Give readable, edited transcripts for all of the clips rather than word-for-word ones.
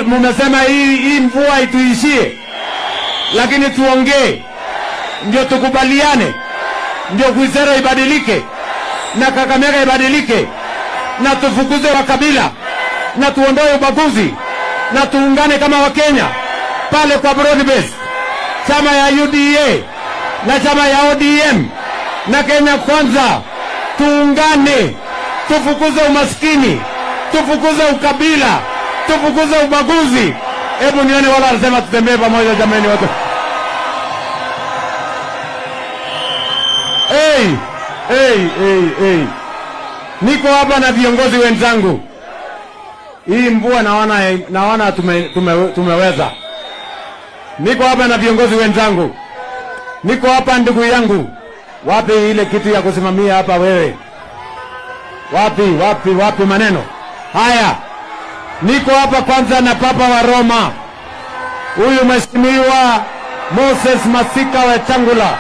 Mumesema hii mvua ituishie, lakini tuongee ndio tukubaliane, ndio Kwizera ibadilike na Kakamega ibadilike na tufukuze wakabila na tuondoe ubaguzi na tuungane kama Wakenya pale kwa broad base, chama ya UDA na chama ya ODM na Kenya Kwanza, tuungane, tufukuze umaskini, tufukuze ukabila, tufukuze ubaguzi. Hebu nione wala anasema tutembee pamoja jamani watu. Hey. Niko hapa na viongozi wenzangu. Hii mvua naona tumeweza. Niko hapa na viongozi wenzangu. Niko hapa ndugu yangu. Wapi ile kitu ya kusimamia hapa wewe? Wapi maneno? Haya. Niko hapa kwanza na Papa wa Roma. Huyu Mheshimiwa Moses Masika Wetangula.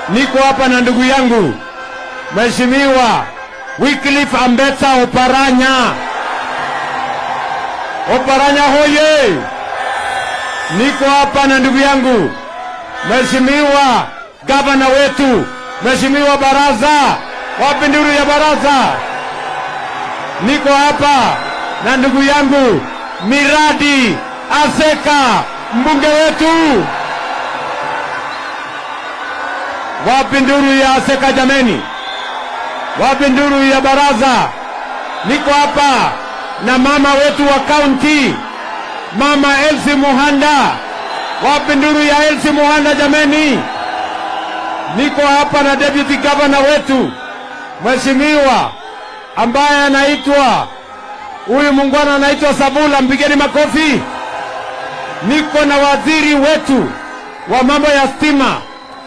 Niko hapa na ndugu yangu Mheshimiwa Wycliffe Ambetsa Oparanya. Oparanya hoye! Niko hapa na ndugu yangu Mheshimiwa gavana wetu, Mheshimiwa Baraza. Wapi nduru ya Baraza? Niko hapa na ndugu yangu Miradi Aseka, mbunge wetu. Wapi nduru ya Aseka jameni? Wapi nduru ya Baraza? Niko hapa na mama wetu wa kaunti, Mama Elsie Muhanda. Wapi nduru ya Elsie Muhanda jameni? Niko hapa na deputy governor wetu, Mheshimiwa ambaye anaitwa, huyu muungwana anaitwa Sabula, mpigeni makofi. Niko na waziri wetu wa mambo ya stima,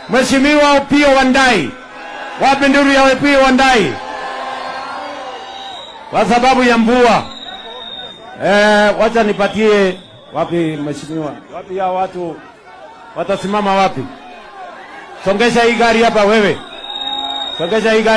Mheshimiwa Opiyo Wandayi. Wapi nduru ya Opiyo Wandayi? Kwa sababu ya mvua wacha nipatie. Wapi mheshimiwa? Wapi ya watu watasimama wapi? Songesha hii gari hapa wewe. Songesha hii gari.